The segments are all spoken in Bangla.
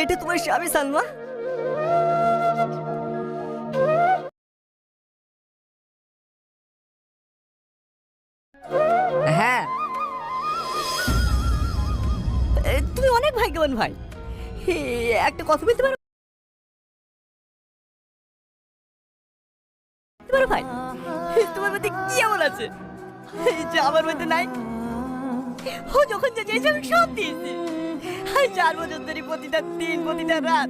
এটা তোমার স্বামী সালমা? হ্যাঁ, তুমি অনেক ভাগ্যবান ভাই। একটা কথা বলতে পারো ভাই? তোমার মধ্যে কি এমন আছে যে আমার মধ্যে নাই? ও যখন যে চেয়েছে আমি সব দিয়েছি। 4 বছর ধরে প্রতিটা দিন প্রতিটা রাত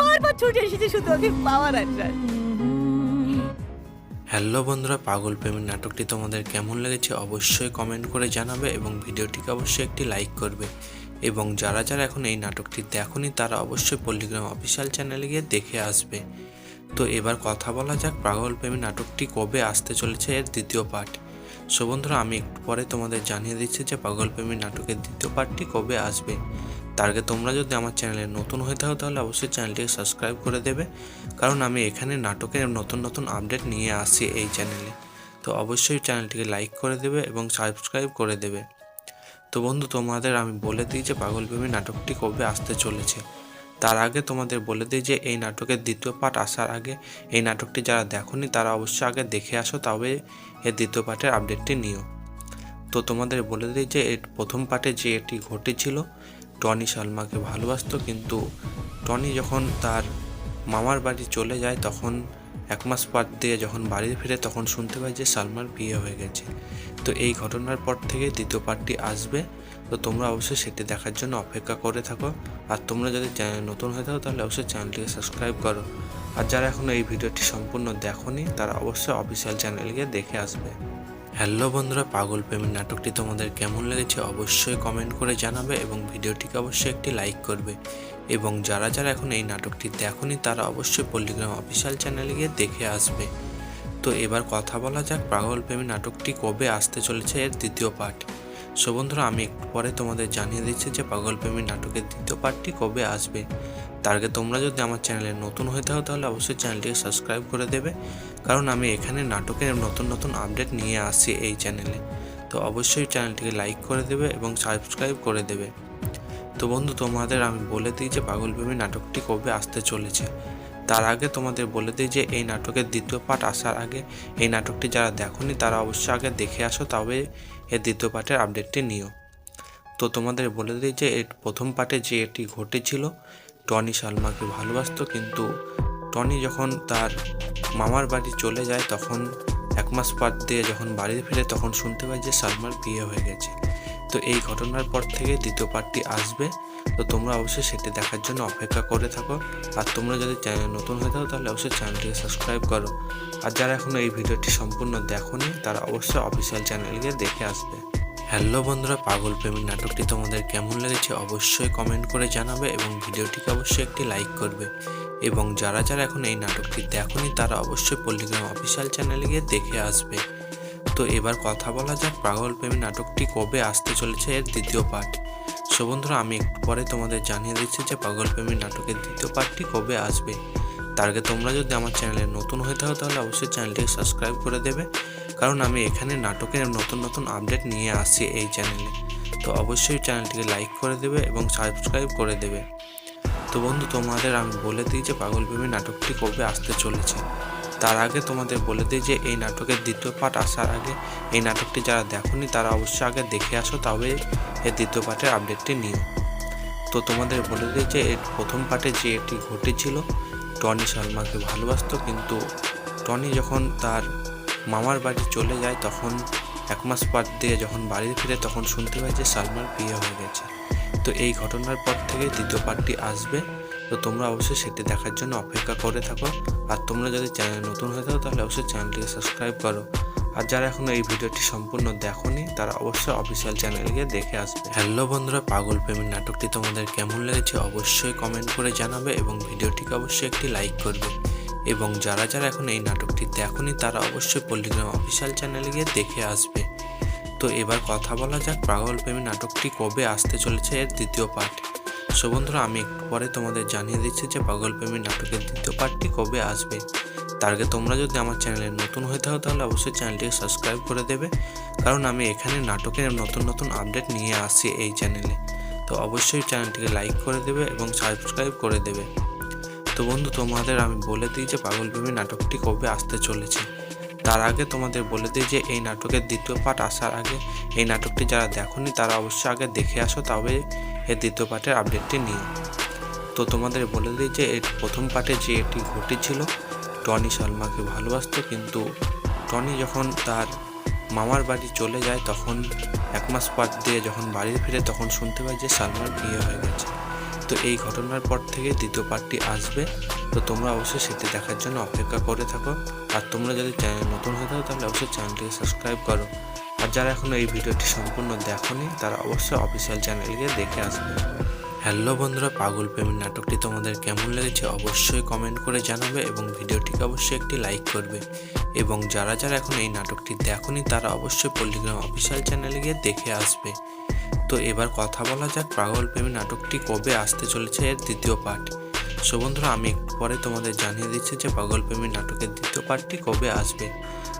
বারবার ছুটে এসেছে শুধু ওকে পাওয়ার আশায়। হ্যালো বন্ধুরা, পাগল প্রেমী নাটকটি তোমাদের কেমন লেগেছে অবশ্যই কমেন্ট করে জানাবে এবং ভিডিওটিকে অবশ্যই একটি লাইক করবে। এবং যারা যারা এখন এই নাটকটি দেখোনি তারা অবশ্যই পল্লীগ্রাম অফিসিয়াল চ্যানেলে গিয়ে দেখে আসবে। তো এবার কথা বলা যাক পাগল প্রেমী নাটকটি কবে আসতে চলেছে এর দ্বিতীয় পার্ট। সো বন্ধুরা, আমি একটু পরে তোমাদের জানিয়ে দিচ্ছি যে পাগল প্রেমী নাটকের দ্বিতীয় পার্টটি কবে আসবে। তার আগে তোমরা যদি আমার চ্যানেলে নতুন হয়ে থাকো তাহলে অবশ্যই চ্যানেলটিকে সাবস্ক্রাইব করে দেবে, কারণ আমি এখানে নাটকের নতুন নতুন আপডেট নিয়ে আসি এই চ্যানেলে। তো অবশ্যই চ্যানেলটিকে লাইক করে দেবে এবং সাবস্ক্রাইব করে দেবে। তো বন্ধু, তোমাদের আমি বলে দিই যে পাগল প্রেমী নাটকটি কবে আসতে চলেছে। তার আগে তোমাদের বলে দিই যে এই নাটকের দ্বিতীয় পার্ট আসার আগে এই নাটকটি যারা দেখোনি তারা অবশ্যই আগে দেখে আসো, তবে এর দ্বিতীয় পার্টের আপডেটটি নিও। তো তোমাদের বলে দিই যে এর প্রথম পার্টে যে এটি ঘটেছিল, টনি সালমাকে ভালোবাসতো, কিন্তু টনি যখন তার মামার বাড়ি চলে যায় তখন 1 মাস পর দিয়ে যখন বাড়ি ফিরে তখন শুনতে পাই যে সালমার বিয়ে হয়ে গেছে। তো এই ঘটনার পর থেকে দ্বিতীয় পার্টটি আসবে। তো তোমরা অবশ্যই সেটি দেখার জন্য অপেক্ষা করে থাকো। আর তোমরা যদি চ্যানেল নতুন হয়ে থাকো তাহলে অবশ্যই চ্যানেলটিকে সাবস্ক্রাইব করো। আর যারা এখনও এই ভিডিওটি সম্পূর্ণ দেখোনি তারা অবশ্যই অফিসিয়াল চ্যানেলে গিয়ে দেখে আসবে। হ্যালো বন্ধুরা, পাগল প্রেমী নাটকটি তোমাদের কেমন লেগেছে অবশ্যই কমেন্ট করে জানাবে এবং ভিডিওটিকে অবশ্যই একটি লাইক করবে। এবং যারা যারা এখন এই নাটকটি দেখোনি তারা অবশ্যই পল্লীগ্রাম অফিসিয়াল চ্যানেলে গিয়ে দেখে আসবে। তো এবার কথা বলা যাক পাগল প্রেমী নাটকটি কবে আসতে চলেছে এর দ্বিতীয় পার্ট। সো বন্ধুরা, আমি একটু পরে তোমাদের জানিয়ে দিচ্ছি যে পাগল প্রেমী নাটকের দ্বিতীয় পার্টটি কবে আসবে। তার আগে তোমরা যদি আমার চ্যানেলে নতুন হয়ে থাকো তাহলে অবশ্যই চ্যানেলটিকে সাবস্ক্রাইব করে দেবে, কারণ আমি এখানে নাটকের নতুন নতুন আপডেট নিয়ে আসি এই চ্যানেলে। তো অবশ্যই চ্যানেলটিকে লাইক করে দেবে এবং সাবস্ক্রাইব করে দেবে। তো বন্ধু, তোমাদের আমি বলে দিই যে পাগল প্রেমী নাটকটি কবে আসতে চলেছে। তার আগে তোমাদের বলে দিই যে এই নাটকের দ্বিতীয় পার্ট আসার আগে এই নাটকটি যারা দেখোনি তারা অবশ্যই আগে দেখে আসো, তবে এর দ্বিতীয় পার্টের আপডেটটি নিও। তো তোমাদের বলে দিই যে এর প্রথম পার্টে যে এটি ঘটেছিল, টনি সালমাকে ভালোবাসতো, কিন্তু টনি যখন তার মামার বাড়ি চলে যায় তখন 1 মাস পর দিয়ে যখন বাড়ি ফিরে তখন শুনতে পাই যে সালমার বিয়ে হয়ে গেছে। তো এই ঘটনার পর থেকে দ্বিতীয় পার্টটি আসবে। তো তোমরা অবশ্যই সেটি দেখার জন্য অপেক্ষা করে থাকো। আর তোমরা যদি চ্যানেল নতুন হয়ে থাকো তাহলে অবশ্যই চ্যানেলটিকে সাবস্ক্রাইব করো। আর যারা এখনও এই ভিডিওটি সম্পূর্ণ দেখোনি তারা অবশ্যই অফিসিয়াল চ্যানেলে গিয়ে দেখে আসবে। হ্যালো বন্ধুরা, পাগল প্রেমী নাটকটি তোমাদের কেমন লেগেছে অবশ্যই কমেন্ট করে জানাবে এবং ভিডিওটিকে অবশ্যই একটি লাইক করবে। এবং যারা যারা এখন এই নাটকটি দেখোনি তারা অবশ্যই পল্লীগ্রাম অফিসিয়াল চ্যানেলে গিয়ে দেখে আসবে। তো এবার কথা বলা যাক পাগল প্রেমী নাটকটি কবে আসতে চলেছে এর দ্বিতীয় পার্ট। সো বন্ধুরা, আমি একটু পরে তোমাদের জানিয়ে দিচ্ছি যে পাগল প্রেমী নাটকের দ্বিতীয় পার্টটি কবে আসবে। তার আগে তোমরা যদি আমার চ্যানেলে নতুন হয়ে থাকো তাহলে অবশ্যই চ্যানেলটিকে সাবস্ক্রাইব করে দেবে, কারণ আমি এখানে নাটকের নতুন নতুন আপডেট নিয়ে আসি এই চ্যানেলে। তো অবশ্যই চ্যানেলটিকে লাইক করে দেবে এবং সাবস্ক্রাইব করে দেবে। তো বন্ধু, তোমাদের আমি বলে দিই যে পাগল প্রেমী নাটকটি কবে আসতে চলেছে। তার আগে তোমাদের বলে দিই যে এই নাটকের দ্বিতীয় পার্ট আসার আগে এই নাটকটি যারা দেখোনি তারা অবশ্যই আগে দেখে আসো, তবে এর দ্বিতীয় পার্টের আপডেটটি নিও। তো তোমাদের বলে দিই যে এর প্রথম পার্টে যে এটি ঘটেছিল, টনি সালমাকে ভালোবাসতো, কিন্তু টনি যখন তার মামার বাড়ি চলে যায় তখন 1 মাস পর দিয়ে যখন বাড়ি ফিরে তখন শুনতে পাই যে সালমার বিয়ে হয়ে গেছে। তো এই ঘটনার পর থেকে দ্বিতীয় পার্টটি আসবে। তো তোমরা অবশ্যই সেটি দেখার জন্য অপেক্ষা করে থাকো। আর তোমরা যদি চ্যানেল নতুন হয়ে থাকো তাহলে অবশ্যই চ্যানেলটিকে সাবস্ক্রাইব করো। আর যারা এখনও এই ভিডিওটি সম্পূর্ণ দেখোনি তারা অবশ্যই অফিসিয়াল চ্যানেলে গিয়ে দেখে আসবে। হ্যালো বন্ধুরা, পাগল প্রেমী নাটকটি তোমাদের কেমন লেগেছে অবশ্যই কমেন্ট করে জানাবে এবং ভিডিওটিকে অবশ্যই একটি লাইক করবে। এবং যারা যারা এখন এই নাটকটি দেখোনি তারা অবশ্যই পল্লীগ্রাম অফিসিয়াল চ্যানেলে গিয়ে দেখে আসবে। তো এবার কথা বলা যাক পাগল প্রেমী নাটকটি কবে আসতে চলেছে এর দ্বিতীয় পার্ট। সো বন্ধুরা, আমি একটু পরে তোমাদের জানিয়ে দিচ্ছি যে পাগল প্রেমী নাটকের দ্বিতীয় পার্টটি কবে আসবে। তার আগে তোমরা যদি আমার চ্যানেলে নতুন হয়ে থাকো তাহলে অবশ্যই চ্যানেলটিকে সাবস্ক্রাইব করে দেবে, কারণ আমি এখানে নাটকের নতুন নতুন আপডেট নিয়ে আসি এই চ্যানেলে। তো তো অবশ্যই চ্যানেলটিকে লাইক করে দেবে এবং সাবস্ক্রাইব করে দেবে। তো বন্ধু, তোমাদের আমি বলে দিই যে পাগল প্রেমী নাটকটি কবে আসতে চলেছে। তার আগে তোমাদের বলে দিই যে এই নাটকের দ্বিতীয় পার্ট আসার আগে এই নাটকটি যারা দেখোনি তারা অবশ্যই আগে দেখে আসো, তবে এর দ্বিতীয় পার্টের আপডেটটি নিও। তো তোমাদের বলে দিই যে এর প্রথম পার্টে যে এটি ঘটেছিল, টনি সালমাকে ভালোবাসতো, কিন্তু টনি যখন তার মামার বাড়ি চলে যায় তখন 1 মাস পর দিয়ে যখন বাড়ি ফিরে তখন শুনতে পায় যে সালমার বিয়ে হয়ে গেছে। তো এই ঘটনার পর থেকে দ্বিতীয় পার্টটি আসবে। তো তোমরা অবশ্যই সেটি দেখার জন্য অপেক্ষা করে থাকো। আর তোমরা যদি চ্যানেল নতুন হয়ে থাকো তাহলে অবশ্যই চ্যানেলটিকে সাবস্ক্রাইব করো। আর যারা এখনও এই ভিডিওটি সম্পূর্ণ দেখোনি তারা অবশ্যই অফিসিয়াল চ্যানেলে গিয়ে দেখে আসবে। হ্যালো বন্ধুরা, পাগল প্রেমী নাটকটি তোমাদের কেমন লেগেছে অবশ্যই কমেন্ট করে জানাবে এবং ভিডিওটিকে অবশ্যই একটি লাইক করবে। এবং যারা যারা এখন এই নাটকটি দেখোনি তারা অবশ্যই পল্লিগ্রাম অফিসিয়াল চ্যানেলে গিয়ে দেখে আসবে। তো এবার কথা বলা যাক পাগল প্রেমী নাটকটি কবে আসতে চলেছে এর দ্বিতীয় পার্ট। সো বন্ধুরা, আমি একটু পরে তোমাদের জানিয়ে দিচ্ছি যে পাগল প্রেমী নাটকের দ্বিতীয় পার্টটি কবে আসবে।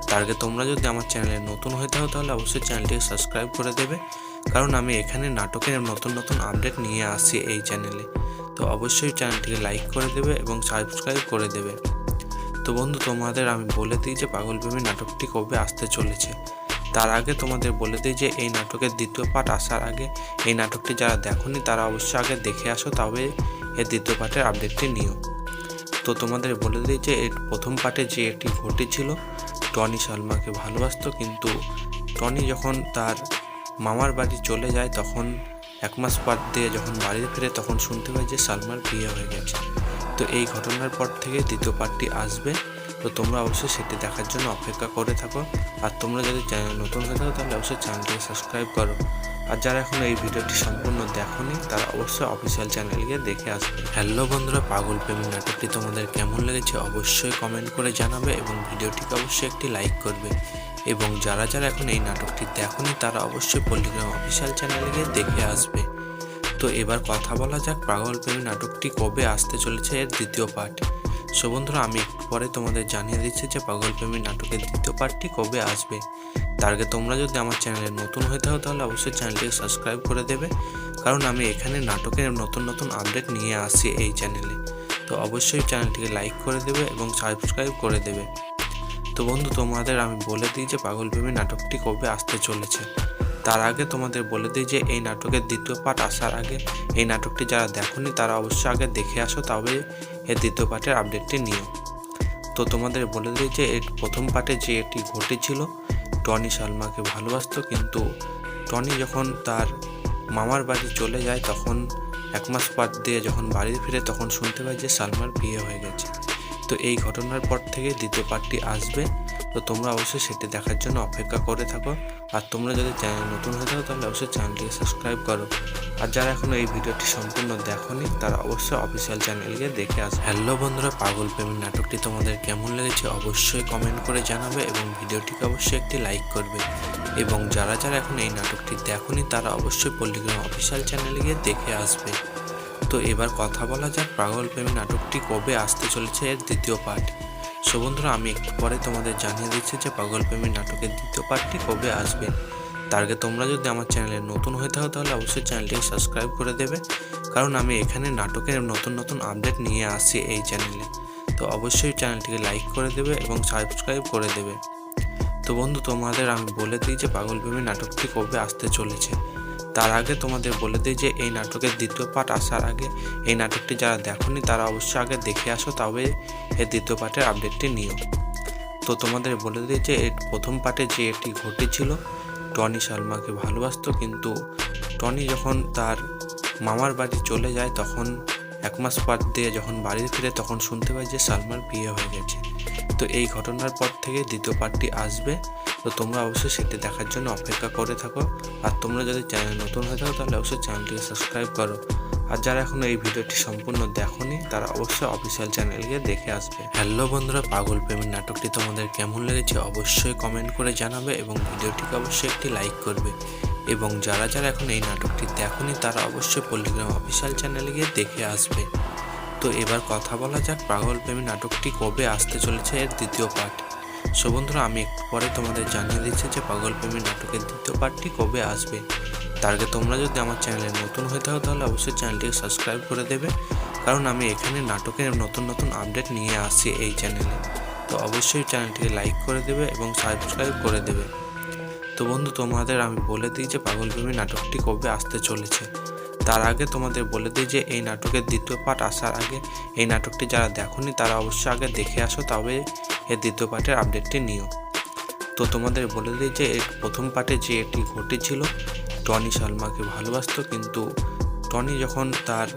তার আগে তোমরা যদি আমার চ্যানেলে নতুন হয়ে থাকো তাহলে অবশ্যই চ্যানেলটিকে সাবস্ক্রাইব করে দেবে, কারণ আমি এখানে নাটকের নতুন নতুন আপডেট নিয়ে আসি এই চ্যানেলে। তো অবশ্যই চ্যানেলটিকে লাইক করে দেবে এবং সাবস্ক্রাইব করে দেবে। তো বন্ধু, তোমাদের আমি বলে দিই যে পাগল প্রেমী নাটকটি কবে আসতে চলেছে। তার আগে তোমাদের বলে দিই যে এই নাটকের দ্বিতীয় পার্ট আসার আগে এই নাটকটি যারা দেখোনি তারা অবশ্যই আগে দেখে আসো, তবে এর দ্বিতীয় পার্টের আপডেটটি নিও। তো তোমাদের বলে দিই যে এর প্রথম পার্টে যে এটি ঘটেছিল, টনি সালমাকে ভালোবাসতো, কিন্তু টনি যখন তার মামার বাড়ি চলে যায় তখন 1 মাস পর দিয়ে যখন বাড়ি ফিরে তখন শুনতে পায় যে সালমার বিয়ে হয়ে গেছে। তো এই ঘটনার পর থেকে দ্বিতীয় পার্টটি আসবে। তো তোমরা অবশ্যই সেটি দেখার জন্য অপেক্ষা করে থাকো। আর তোমরা যদি চ্যানেল নতুন হয়ে থাকো তাহলে অবশ্যই চ্যানেলটিকে সাবস্ক্রাইব করো। আর যারা এখনও এই ভিডিওটি সম্পূর্ণ দেখোনি তারা অবশ্যই অফিসিয়াল চ্যানেলে গিয়ে দেখে আসবে। হ্যালো বন্ধুরা, পাগল প্রেমী নাটকটি তোমাদের কেমন লেগেছে অবশ্যই কমেন্ট করে জানাবে এবং ভিডিওটিকে অবশ্যই একটি লাইক করবে। এবং যারা যারা এখন এই নাটকটি দেখোনি তারা অবশ্যই পল্লিগ্রাম অফিসিয়াল চ্যানেলে গিয়ে দেখে আসবে। তো এবার কথা বলা যাক পাগল প্রেমী নাটকটি কবে আসতে চলেছে এর দ্বিতীয় পার্ট। সো বন্ধুরা, আমি একটু পরে তোমাদের জানিয়ে দিচ্ছি যে পাগল প্রেমী নাটকের দ্বিতীয় পার্টটি কবে আসবে। তার আগে তোমরা যদি আমার চ্যানেলে নতুন হয়ে থাকো তাহলে অবশ্যই চ্যানেলটিকে সাবস্ক্রাইব করে দেবে, কারণ আমি এখানে নাটকের নতুন নতুন আপডেট নিয়ে আসি এই চ্যানেলে। তো অবশ্যই চ্যানেলটিকে লাইক করে দেবে এবং সাবস্ক্রাইব করে দেবে। তো বন্ধু, তোমাদের আমি বলে দিই যে পাগল প্রেমী নাটকটি কবে আসতে চলেছে। তার আগে তোমাদের বলে দিই যে এই নাটকের দ্বিতীয় পার্ট আসার আগে এই নাটকটি যারা দেখোনি তারা অবশ্যই আগে দেখে আসো, তবে এর দ্বিতীয় পার্টের আপডেটটি নিও। তো তোমাদের বলে দিই যে এর প্রথম পার্টে যে এটি ঘটেছিল, টনি সালমাকে ভালোবাসতো, কিন্তু টনি যখন তার মামার বাড়ি চলে যায় তখন 1 মাস পর দিয়ে যখন বাড়ি ফিরে তখন শুনতে পায় যে সালমার বিয়ে হয়ে গেছে। তো এই ঘটনার পর থেকে দ্বিতীয় পার্টটি আসবে। তো তোমরা অবশ্যই সেটি দেখার জন্য অপেক্ষা করে থাকো। আর তোমরা যদি চ্যানেল নতুন হয়ে থাকো তাহলে অবশ্যই চ্যানেলটিকে সাবস্ক্রাইব করো। আর যারা এখনও এই ভিডিওটি সম্পূর্ণ দেখোনি তারা অবশ্যই অফিসিয়াল চ্যানেলে গিয়ে দেখে আসবে। হ্যালো বন্ধুরা, পাগল প্রেমী নাটকটি তোমাদের কেমন লেগেছে অবশ্যই কমেন্ট করে জানাবে এবং ভিডিওটিকে অবশ্যই একটি লাইক করবে। এবং যারা যারা এখন এই নাটকটি দেখোনি তারা অবশ্যই পল্লিগ্রাম অফিসিয়াল চ্যানেলে গিয়ে দেখে আসবে। তো এবার কথা বলা যাক পাগল প্রেমী নাটকটি কবে আসতে চলেছে এর দ্বিতীয় পার্ট। সো বন্ধুরা, আমি একটু পরে তোমাদের জানিয়ে দিচ্ছি যে পাগল প্রেমী নাটকের দ্বিতীয় পার্টটি কবে আসবে। তার আগে তোমরা যদি আমার চ্যানেলে নতুন হয়ে থাকো তাহলে অবশ্যই চ্যানেলটিকে সাবস্ক্রাইব করে দেবে, কারণ আমি এখানে নাটকের নতুন নতুন আপডেট নিয়ে আসি এই চ্যানেলে। তো অবশ্যই চ্যানেলটিকে লাইক করে দেবে এবং সাবস্ক্রাইব করে দেবে। তো বন্ধু, তোমাদের আমি বলে দিই যে পাগল প্রেমী নাটকটি কবে আসতে চলেছে। তার আগে তোমাদের বলে দিই যে এই নাটকের দ্বিতীয় পার্ট আসার আগে এই নাটকটি যারা দেখোনি তারা অবশ্যই আগে দেখে আসো, তবে এর দ্বিতীয় পার্টের আপডেটটি নিও। তো তোমাদের বলে দিই যে এর প্রথম পার্টে যে এটি ঘটেছিল, টনি সালমাকে ভালোবাসতো, কিন্তু টনি যখন তার মামার বাড়ি চলে যায় তখন 1 মাস পর দিয়ে যখন বাড়ি ফিরে তখন শুনতে পায় যে সালমার বিয়ে হয়ে গেছে। তো এই ঘটনার পর থেকে দ্বিতীয় পার্টটি আসবে। তো তোমরা অবশ্যই সেটি দেখার জন্য অপেক্ষা করে থাকো। আর তোমরা যদি চ্যানেল নতুন হয়ে থাকো তাহলে অবশ্যই চ্যানেলটিকে সাবস্ক্রাইব করো। আর যারা এখনও এই ভিডিওটি সম্পূর্ণ দেখোনি তারা অবশ্যই অফিসিয়াল চ্যানেলে গিয়ে দেখে আসবে। হ্যালো বন্ধুরা, পাগল প্রেমী নাটকটি তোমাদের কেমন লেগেছে অবশ্যই কমেন্ট করে জানাবে এবং ভিডিওটিকে অবশ্যই একটি লাইক করবে। এবং যারা যারা এখন এই নাটকটি দেখোনি তারা অবশ্যই পল্লিগ্রাম অফিসিয়াল চ্যানেলে গিয়ে দেখে আসবে। তো এবার কথা বলা যাক পাগল প্রেমী নাটকটি কবে আসতে চলেছে এর দ্বিতীয় পার্ট। সো বন্ধুরা, আমি একটু পরে তোমাদের জানিয়ে দিচ্ছি যে পাগল প্রেমী নাটকের দ্বিতীয় পার্টটি কবে আসবে। তার আগে তোমরা যদি আমার চ্যানেলে নতুন হয়ে থাকো তাহলে অবশ্যই চ্যানেলটিকে সাবস্ক্রাইব করে দেবে, কারণ আমি এখানে নাটকের নতুন নতুন আপডেট নিয়ে আসছি এই চ্যানেলে। তো অবশ্যই চ্যানেলটিকে লাইক করে দেবে এবং সাবস্ক্রাইব করে দেবে। তো বন্ধু, তোমাদের আমি বলে দিই যে পাগলপ্রেমী নাটকটি কবে আসতে চলেছে। তার আগে তোমাদের বলে দিই যে এই নাটকের দ্বিতীয় পার্ট আসার আগে এই নাটকটি যারা দেখোনি তারা অবশ্যই আগে দেখে আসো, তবে এর দ্বিতীয় পার্টের আপডেটটি নিও। তো তোমাদের বলে দিই যে এর প্রথম পার্টে যে এটি ঘটেছিল, টনি সালমাকে ভালোবাসতো, কিন্তু টনি যখন তার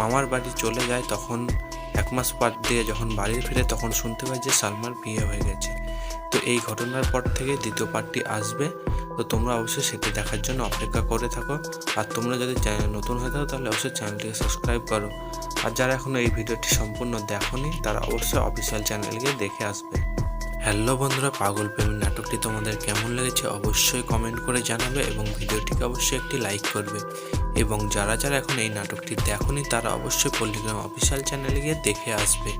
মামার বাড়ি চলে যায় তখন 1 মাস পর দিয়ে যখন বাড়ি ফিরে তখন শুনতে পায় যে সালমার বিয়ে হয়ে গেছে। তো এই ঘটনার পর থেকে দ্বিতীয় পার্টটি আসবে। তো তোমরা অবশ্যই সেটি দেখার জন্য অপেক্ষা করে থাকো। আর তোমরা যদি চ্যানেল নতুন হয়ে থাকো তাহলে অবশ্যই চ্যানেলটিকে সাবস্ক্রাইব করো। আর যারা এখনও এই ভিডিওটি সম্পূর্ণ দেখোনি তারা অবশ্যই অফিসিয়াল চ্যানেল গিয়ে দেখে আসবে। হ্যালো বন্ধুরা, পাগলপ্রেমী নাটকটি তোমাদের কেমন লেগেছে অবশ্যই কমেন্ট করে জানাবে এবং ভিডিওটিকে অবশ্যই একটি লাইক করবে। এবং যারা যারা এখন এই নাটকটি দেখোনি তারা অবশ্যই পল্লিগ্রাম অফিসিয়াল চ্যানেলে গিয়ে দেখে আসবে।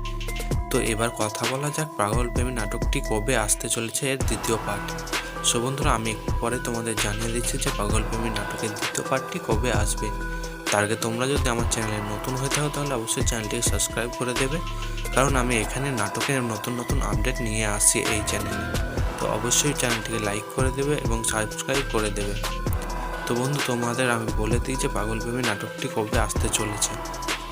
তো এবার কথা বলা যাক পাগলপ্রেমী নাটকটি কবে আসতে চলেছে এর দ্বিতীয় পার্ট। সো বন্ধুরা, আমি একটু পরে তোমাদের জানিয়ে দিচ্ছি যে পাগলপ্রেমী নাটকের দ্বিতীয় পার্টটি কবে আসবে। তার আগে তোমরা যদি আমার চ্যানেলে নতুন হয়ে থাকো তাহলে অবশ্যই চ্যানেলটিকে সাবস্ক্রাইব করে দেবে, কারণ আমি এখানে নাটকের নতুন নতুন আপডেট নিয়ে আসছি এই চ্যানেলে। তো অবশ্যই চ্যানেলটিকে লাইক করে দেবে এবং সাবস্ক্রাইব করে দেবে। তো বন্ধু, তোমাদের আমি বলে দিই যে পাগলপ্রেমী নাটকটি কবে আসতে চলেছে।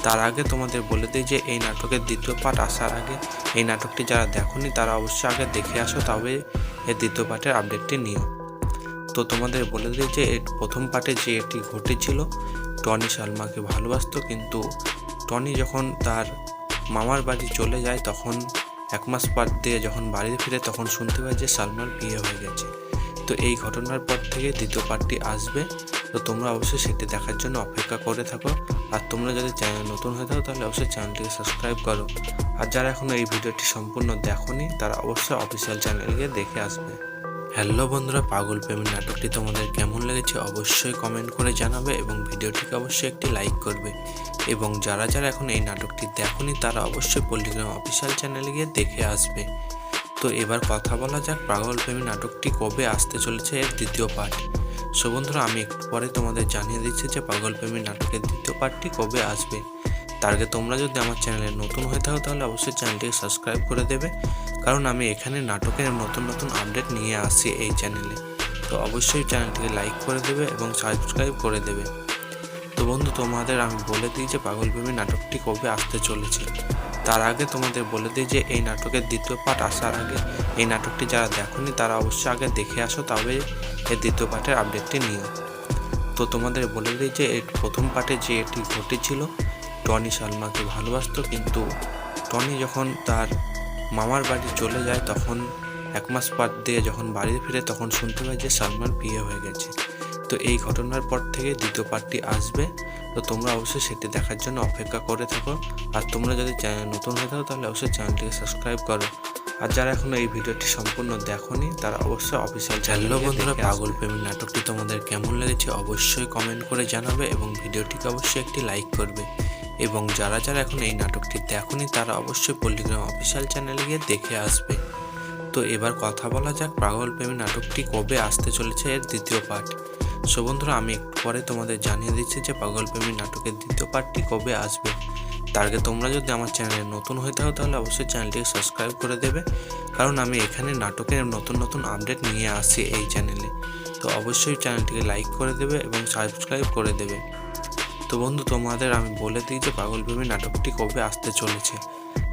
তার আগে তোমাদের বলে দিই যে এই নাটকের দ্বিতীয় পার্ট আসার আগে এই নাটকটি যারা দেখোনি তারা অবশ্যই আগে দেখে আসো, তবে এর দ্বিতীয় পার্টের আপডেটটি নিও। তো তোমাদের বলে দিই যে এর প্রথম পার্টে যে এটি ঘটেছিল, টনি সালমাকে ভালোবাসতো, কিন্তু টনি যখন তার মামার বাড়ি চলে যায় তখন 1 মাস পর দিয়ে যখন বাড়ি ফিরে তখন শুনতে পায় যে সালমার বিয়ে হয়ে গেছে। তো এই ঘটনার পর থেকে দ্বিতীয় পার্টটি আসবে। তো তোমরা অবশ্যই সেটি দেখার জন্য অপেক্ষা করে থাকো। আর তোমরা যদি চ্যানেল নতুন হয়ে থাকো তাহলে অবশ্যই চ্যানেলটিকে সাবস্ক্রাইব করো। আর যারা এখনও এই ভিডিওটি সম্পূর্ণ দেখোনি তারা অবশ্যই অফিসিয়াল চ্যানেলে গিয়ে দেখে আসবে। হ্যালো বন্ধুরা, পাগলপ্রেমী নাটকটি তোমাদের কেমন লেগেছে অবশ্যই কমেন্ট করে জানাবে এবং ভিডিওটিকে অবশ্যই একটি লাইক করবে। এবং যারা যারা এখন এই নাটকটি দেখোনি তারা অবশ্যই পল্লিগ্রাম অফিসিয়াল চ্যানেলে গিয়ে দেখে আসবে। তো এবার কথা বলা যাক পাগলপ্রেমী নাটকটি কবে আসতে চলেছে এর দ্বিতীয় পার্ট। সো বন্ধুরা, আমি একটু পরে তোমাদের জানিয়ে দিচ্ছি যে পাগলপ্রেমী নাটকের দ্বিতীয় পার্টটি কবে আসবে। তার আগে তোমরা যদি আমার চ্যানেলে নতুন হয়ে থাকো তাহলে অবশ্যই চ্যানেলটিকে সাবস্ক্রাইব করে দেবে, কারণ আমি এখানে নাটকের নতুন নতুন আপডেট নিয়ে আসছি এই চ্যানেলে। তো অবশ্যই চ্যানেলটিকে লাইক করে দেবে এবং সাবস্ক্রাইব করে দেবে। তো বন্ধু, তোমাদের আমি বলে দিই যে পাগলপ্রেমী নাটকটি কবে আসতে চলেছে। তার আগে তোমাদের বলে দিই যে এই নাটকের দ্বিতীয় পার্ট আসার আগে এই নাটকটি যারা দেখোনি তারা অবশ্যই আগে দেখে আসো, তবে এর দ্বিতীয় পার্টের আপডেটটি নিও। তো তোমাদের বলে দিই যে এর প্রথম পার্টে যে এটি ঘটেছিল, টনি সালমাকে ভালোবাসতো, কিন্তু টনি যখন তার মামার বাড়ি চলে যায় তখন 1 মাস পর দিয়ে যখন বাড়ি ফিরে তখন শুনতে পায় যে সালমার বিয়ে হয়ে গেছে। তো এই ঘটনার পর থেকে দ্বিতীয় পার্টটি আসবে। তো তোমরা অবশ্যই সেটি দেখার জন্য অপেক্ষা করে থাকো। আর তোমরা যদি চ্যানেল নতুন হয়ে থাকো তাহলে অবশ্যই চ্যানেলটিকে সাবস্ক্রাইব করো। আর যারা এখনও এই ভিডিওটি সম্পূর্ণ দেখোনি তারা অবশ্যই অফিসিয়াল চ্যানেল বন্ধুরা, পাগলপ্রেমী নাটকটি তোমাদের কেমন লেগেছে অবশ্যই কমেন্ট করে জানাবে এবং ভিডিওটিকে অবশ্যই একটি লাইক করবে। এবং যারা যারা এখন এই নাটকটি দেখোনি তারা অবশ্যই পল্লিগ্রাম অফিসিয়াল চ্যানেলে গিয়ে দেখে আসবে। তো এবার কথা বলা যাক পাগলপ্রেমী নাটকটি কবে আসতে চলেছে এর দ্বিতীয় পার্ট। সো বন্ধুরা, আমি একটু পরে তোমাদের জানিয়ে দিচ্ছি যে পাগলপ্রেমী নাটকের দ্বিতীয় পার্টটি কবে আসবে। তার আগে তোমরা যদি আমার চ্যানেলে নতুন হয়ে থাকো তাহলে অবশ্যই চ্যানেলটিকে সাবস্ক্রাইব করে দেবে, কারণ আমি এখানে নাটকের নতুন নতুন আপডেট নিয়ে আসছি এই চ্যানেলে। তো অবশ্যই চ্যানেলটিকে লাইক করে দেবে এবং সাবস্ক্রাইব করে দেবে। তো বন্ধু, তোমাদের আমি বলে দিই যে পাগলপ্রেমী নাটকটি কবে আসতে চলেছে।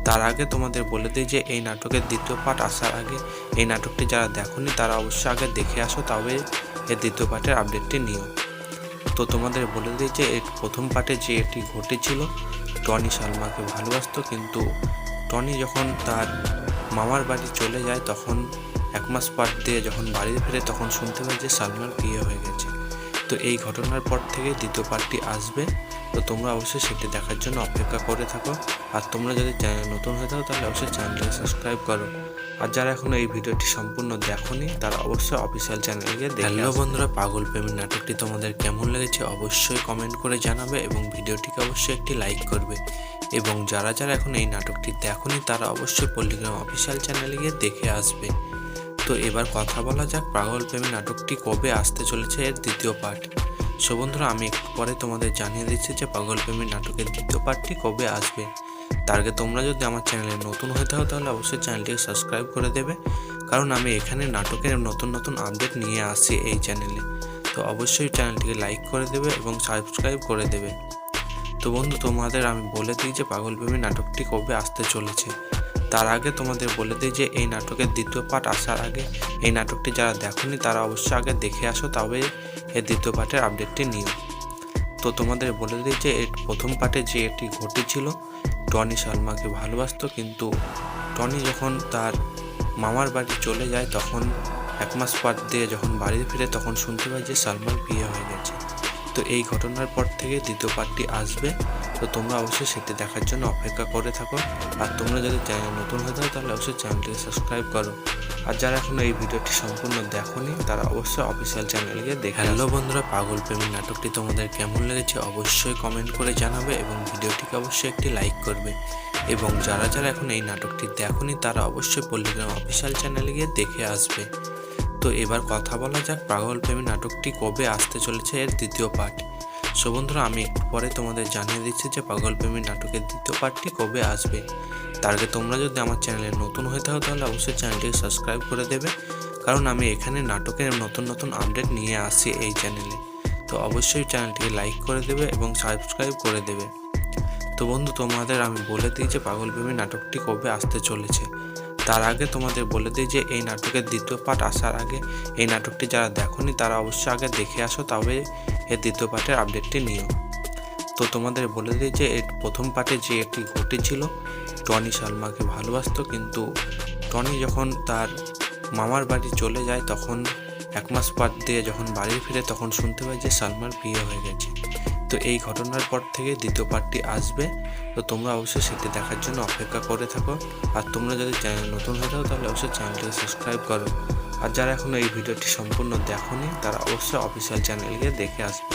তার আগে তোমাদের বলে দিই যে এই নাটকের দ্বিতীয় পার্ট আসার আগে এই নাটকটি যারা দেখোনি তারা অবশ্যই আগে দেখে আসো, তবে এর দ্বিতীয় পার্টের আপডেটটি নিও। তো তোমাদের বলে দিই যে এর প্রথম পার্টে যে এটি ঘটেছিল, টনি সালমাকে ভালোবাসতো, কিন্তু টনি যখন তার মামার বাড়ি চলে যায় তখন 1 মাস পর দিয়ে যখন বাড়ি ফিরে তখন শুনতে পায় যে সালমার বিয়ে হয়ে গেছে। তো এই ঘটনার পর থেকে দ্বিতীয় পার্টটি আসবে। তো তোমরা অবশ্যই সেটি দেখার জন্য অপেক্ষা করে থাকো। আর তোমরা যদি চ্যানেল নতুন হয়ে থাকো তাহলে অবশ্যই চ্যানেলটিকে সাবস্ক্রাইব করো। আর যারা এখনও এই ভিডিওটি সম্পূর্ণ দেখোনি তারা অবশ্যই অফিসিয়াল চ্যানেলে গিয়ে দেখে। হ্যালো বন্ধুরা, পাগলপ্রেমী নাটকটি তোমাদের কেমন লেগেছে অবশ্যই কমেন্ট করে জানাবে এবং ভিডিওটিকে অবশ্যই একটি লাইক করবে। এবং যারা যারা এখন এই নাটকটি দেখোনি তারা অবশ্যই পল্লিগ্রাম অফিসিয়াল চ্যানেলে গিয়ে দেখে আসবে। তো এবার কথা বলা যাক পাগলপ্রেমী নাটকটি কবে আসতে চলেছে এর দ্বিতীয় পার্ট। সো বন্ধুরা, আমি একটু পরে তোমাদের জানিয়ে দিচ্ছি যে পাগল প্রেমী নাটকের দ্বিতীয় পার্টটি কবে আসবে। তার আগে তোমরা যদি আমার চ্যানেলে নতুন হয়ে থাকো তাহলে অবশ্যই চ্যানেলটিকে সাবস্ক্রাইব করে দেবে, কারণ আমি এখানে নাটকের নতুন নতুন আপডেট নিয়ে আসি এই চ্যানেলে। তো অবশ্যই চ্যানেলটিকে লাইক করে দেবে এবং সাবস্ক্রাইব করে দেবে। তো বন্ধু, তোমাদের আমি বলে দিই যে পাগল প্রেমী নাটকটি কবে আসতে চলেছে। তার আগে তোমাদের বলে দিই যে এই নাটকের দ্বিতীয় পার্ট আসার আগে এই নাটকটি যারা দেখোনি তারা অবশ্যই আগে দেখে আসো, তবে এর দ্বিতীয় পার্টের আপডেটটি নিও। তো তোমাদের বলে দিই যে এর প্রথম পার্টে যে এটি ঘটেছিল, টনি সালমাকে ভালোবাসতো, কিন্তু টনি যখন তার মামার বাড়ি চলে যায় তখন 1 মাস পর দিয়ে যখন বাড়ি ফিরে তখন শুনতে পায় যে সালমার বিয়ে হয়ে গেছে। তো এই ঘটনার পর থেকে দ্বিতীয় পার্টটি আসবে। তো তোমরা অবশ্যই সেটি দেখার জন্য অপেক্ষা করে থাকো। আর তোমরা যদি চ্যানেল নতুন হয়ে থাকো তাহলে অবশ্যই চ্যানেলটিকে সাবস্ক্রাইব করো। আর যারা এখনো এই ভিডিওটি সম্পূর্ণ দেখোনি তারা অবশ্যই অফিসিয়াল চ্যানেলে গিয়ে দেখে। হ্যালো বন্ধুরা, পাগল প্রেমী নাটকটি তোমাদের কেমন লেগেছে অবশ্যই কমেন্ট করে জানাবে এবং ভিডিওটিকে অবশ্যই একটি লাইক করবে। এবং যারা যারা এখন এই নাটকটি দেখোনি তারা অবশ্যই পল্লিগ্রাম অফিসিয়াল চ্যানেলে গিয়ে দেখে আসবে। তো এবার কথা বলা যাক পাগল প্রেমী নাটকটি কবে আসতে চলেছে এর দ্বিতীয় পার্ট। সো বন্ধুরা, আমি একটু পরে তোমাদের জানিয়ে দিচ্ছি যে পাগল প্রেমী নাটকের দ্বিতীয় পার্টটি কবে আসবে। তার আগে তোমরা যদি আমার চ্যানেলে নতুন হয়ে থাকো তাহলে অবশ্যই চ্যানেলটিকে সাবস্ক্রাইব করে দেবে, কারণ আমি এখানে নাটকের নতুন নতুন আপডেট নিয়ে আসি এই চ্যানেলে। তো অবশ্যই চ্যানেলটিকে লাইক করে দেবে এবং সাবস্ক্রাইব করে দেবে। তো বন্ধু, তোমাদের আমি বলে দিই যে পাগল প্রেমী নাটকটি কবে আসতে চলেছে। তার আগে তোমাদের বলে দিই যে এই নাটকের দ্বিতীয় পার্ট আসার আগে এই নাটকটি যারা দেখোনি তারা অবশ্যই আগে দেখে আসো, তবে এর দ্বিতীয় পার্টের আপডেটটি নিও। তো তোমাদের বলে দিই যে এর প্রথম পার্টে যে এটি ঘটেছিল, টনি সালমাকে ভালোবাসতো, কিন্তু টনি যখন তার মামার বাড়ি চলে যায় তখন 1 মাস পর দিয়ে যখন বাড়ি ফিরে তখন শুনতে পায় যে সালমার বিয়ে হয়ে গেছে। তো এই ঘটনার পর থেকে দ্বিতীয় পার্টটি আসবে। তো তোমরা অবশ্যই সেটি দেখার জন্য অপেক্ষা করে থাকো। আর তোমরা যদি চ্যানেল নতুন হয়ে থাকো তাহলে অবশ্যই চ্যানেলটিকে সাবস্ক্রাইব করো। আর যারা এখনো এই ভিডিওটি সম্পূর্ণ দেখোনি তারা অবশ্যই অফিসিয়াল চ্যানেলে গিয়ে দেখে আসবে।